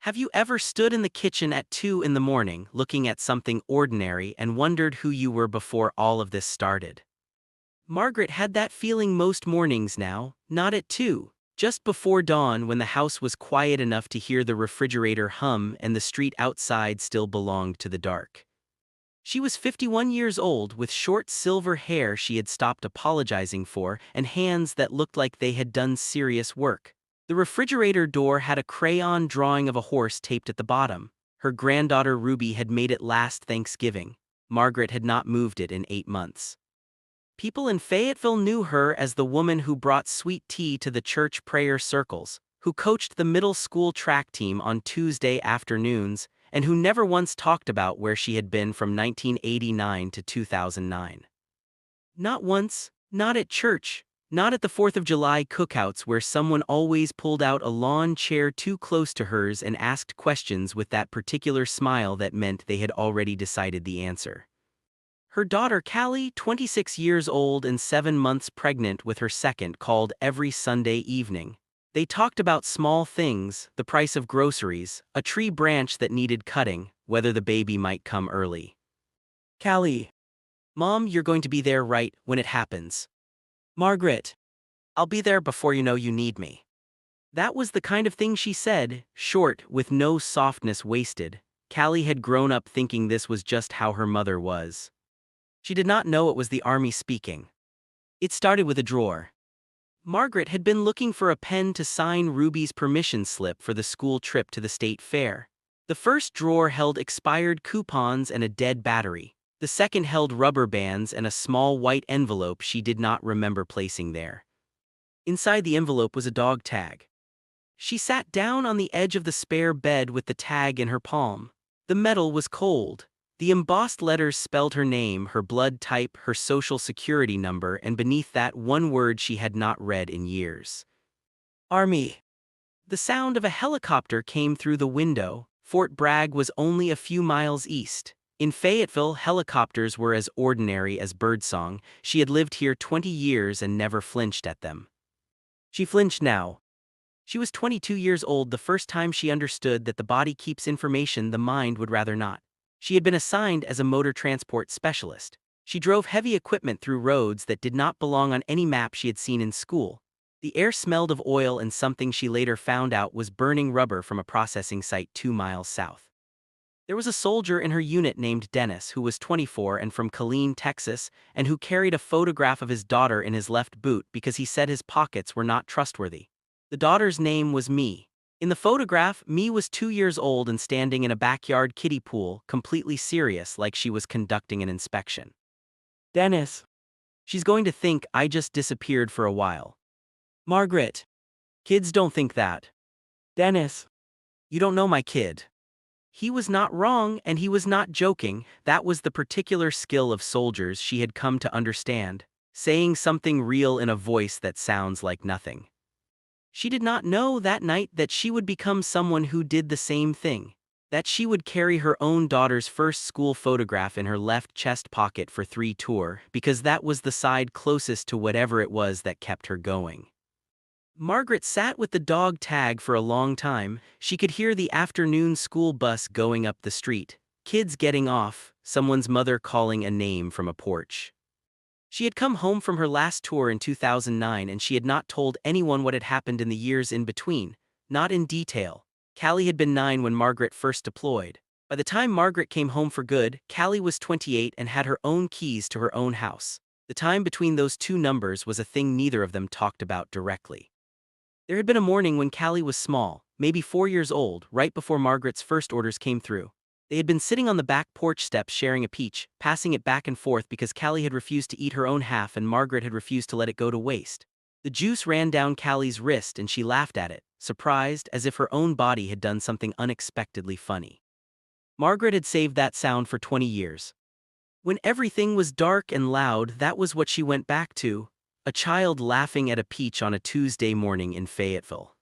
Have you ever stood in the kitchen at 2 in the morning looking at something ordinary and wondered who you were before all of this started? Margaret had that feeling most mornings now, not at 2, just before dawn when the house was quiet enough to hear the refrigerator hum and the street outside still belonged to the dark. She was 51 years old with short silver hair she had stopped apologizing for and hands that looked like they had done serious work. The refrigerator door had a crayon drawing of a horse taped at the bottom. Her granddaughter Ruby had made it last Thanksgiving. Margaret had not moved it in 8 months. People in Fayetteville knew her as the woman who brought sweet tea to the church prayer circles, who coached the middle school track team on Tuesday afternoons, and who never once talked about where she had been from 1989 to 2009. Not once, not at church, not at the 4th of July cookouts where someone always pulled out a lawn chair too close to hers and asked questions with that particular smile that meant they had already decided the answer. Her daughter Callie, 26 years old and 7 months pregnant with her second, called every Sunday evening. They talked about small things, the price of groceries, a tree branch that needed cutting, whether the baby might come early. Callie. Mom, you're going to be there right when it happens. Margaret. I'll be there before you know you need me. That was the kind of thing she said, short, with no softness wasted. Callie had grown up thinking this was just how her mother was. She did not know it was the army speaking. It started with a drawer. Margaret had been looking for a pen to sign Ruby's permission slip for the school trip to the state fair. The first drawer held expired coupons and a dead battery. The second held rubber bands and a small white envelope she did not remember placing there. Inside the envelope was a dog tag. She sat down on the edge of the spare bed with the tag in her palm. The metal was cold. The embossed letters spelled her name, her blood type, her social security number, and beneath that one word she had not read in years. Army. The sound of a helicopter came through the window. Fort Bragg was only a few miles east. In Fayetteville, helicopters were as ordinary as birdsong. She had lived here 20 years and never flinched at them. She flinched now. She was 22 years old the first time she understood that the body keeps information the mind would rather not. She had been assigned as a motor transport specialist. She drove heavy equipment through roads that did not belong on any map she had seen in school. The air smelled of oil and something she later found out was burning rubber from a processing site 2 miles south. There was a soldier in her unit named Dennis who was 24 and from Killeen, Texas, and who carried a photograph of his daughter in his left boot because he said his pockets were not trustworthy. The daughter's name was Mee. In the photograph, Mee was 2 years old and standing in a backyard kiddie pool, completely serious like she was conducting an inspection. Dennis. She's going to think I just disappeared for a while. Margaret. Kids don't think that. Dennis. You don't know my kid. He was not wrong and he was not joking. That was the particular skill of soldiers she had come to understand, saying something real in a voice that sounds like nothing. She did not know that night that she would become someone who did the same thing, that she would carry her own daughter's first school photograph in her left chest pocket for 3 tour, because that was the side closest to whatever it was that kept her going. Margaret sat with the dog tag for a long time. She could hear the afternoon school bus going up the street, kids getting off, someone's mother calling a name from a porch. She had come home from her last tour in 2009 and she had not told anyone what had happened in the years in between, not in detail. Callie had been 9 when Margaret first deployed. By the time Margaret came home for good, Callie was 28 and had her own keys to her own house. The time between those two numbers was a thing neither of them talked about directly. There had been a morning when Callie was small, maybe 4 years old, right before Margaret's first orders came through. They had been sitting on the back porch steps sharing a peach, passing it back and forth because Callie had refused to eat her own half and Margaret had refused to let it go to waste. The juice ran down Callie's wrist and she laughed at it, surprised, as if her own body had done something unexpectedly funny. Margaret had saved that sound for 20 years. When everything was dark and loud, that was what she went back to, a child laughing at a peach on a Tuesday morning in Fayetteville.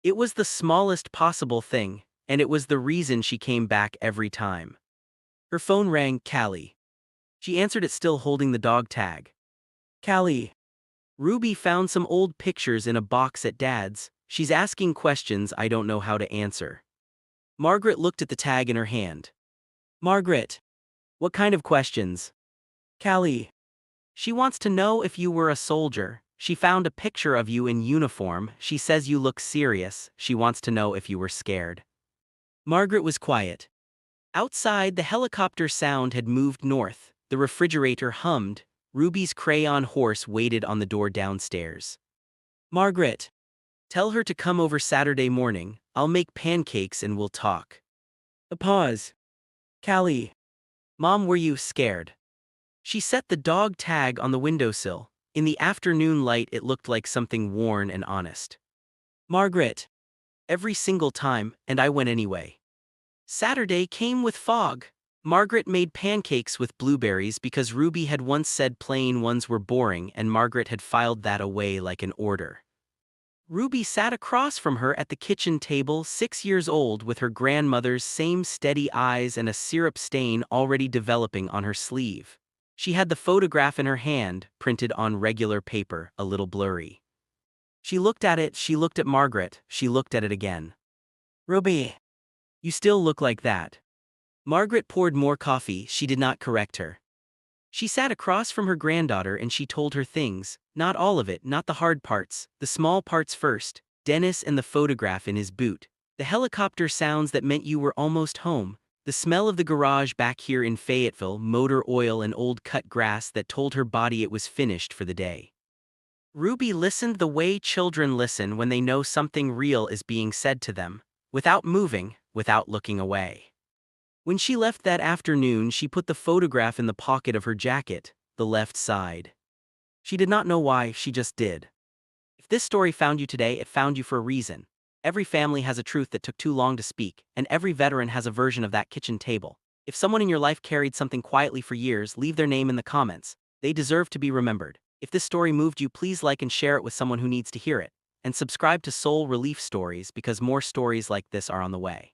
It was the smallest possible thing, and it was the reason she came back every time. Her phone rang. Callie. She answered it still holding the dog tag. Callie. Ruby found some old pictures in a box at Dad's. She's asking questions I don't know how to answer. Margaret looked at the tag in her hand. Margaret. What kind of questions? Callie. She wants to know if you were a soldier. She found a picture of you in uniform. She says you look serious. She wants to know if you were scared. Margaret was quiet. Outside, the helicopter sound had moved north. The refrigerator hummed. Ruby's crayon horse waited on the door downstairs. Margaret. Tell her to come over Saturday morning. I'll make pancakes and we'll talk. A pause. Callie. Mom, were you scared? She set the dog tag on the windowsill. In the afternoon light, it looked like something worn and honest. Margaret. Every single time, and I went anyway. Saturday came with fog. Margaret made pancakes with blueberries because Ruby had once said plain ones were boring, and Margaret had filed that away like an order. Ruby sat across from her at the kitchen table, 6 years old, with her grandmother's same steady eyes and a syrup stain already developing on her sleeve. She had the photograph in her hand, printed on regular paper, a little blurry. She looked at it, she looked at Margaret, she looked at it again. Ruby. You still look like that. Margaret poured more coffee. She did not correct her. She sat across from her granddaughter and she told her things, not all of it, not the hard parts, the small parts first, Dennis and the photograph in his boot, the helicopter sounds that meant you were almost home, the smell of the garage back here in Fayetteville, motor oil and old cut grass that told her body it was finished for the day. Ruby listened the way children listen when they know something real is being said to them, without moving, without looking away. When she left that afternoon, she put the photograph in the pocket of her jacket, the left side. She did not know why, she just did. If this story found you today, it found you for a reason. Every family has a truth that took too long to speak, and every veteran has a version of that kitchen table. If someone in your life carried something quietly for years, leave their name in the comments. They deserve to be remembered. If this story moved you, please like and share it with someone who needs to hear it. And subscribe to Soul Relief Stories because more stories like this are on the way.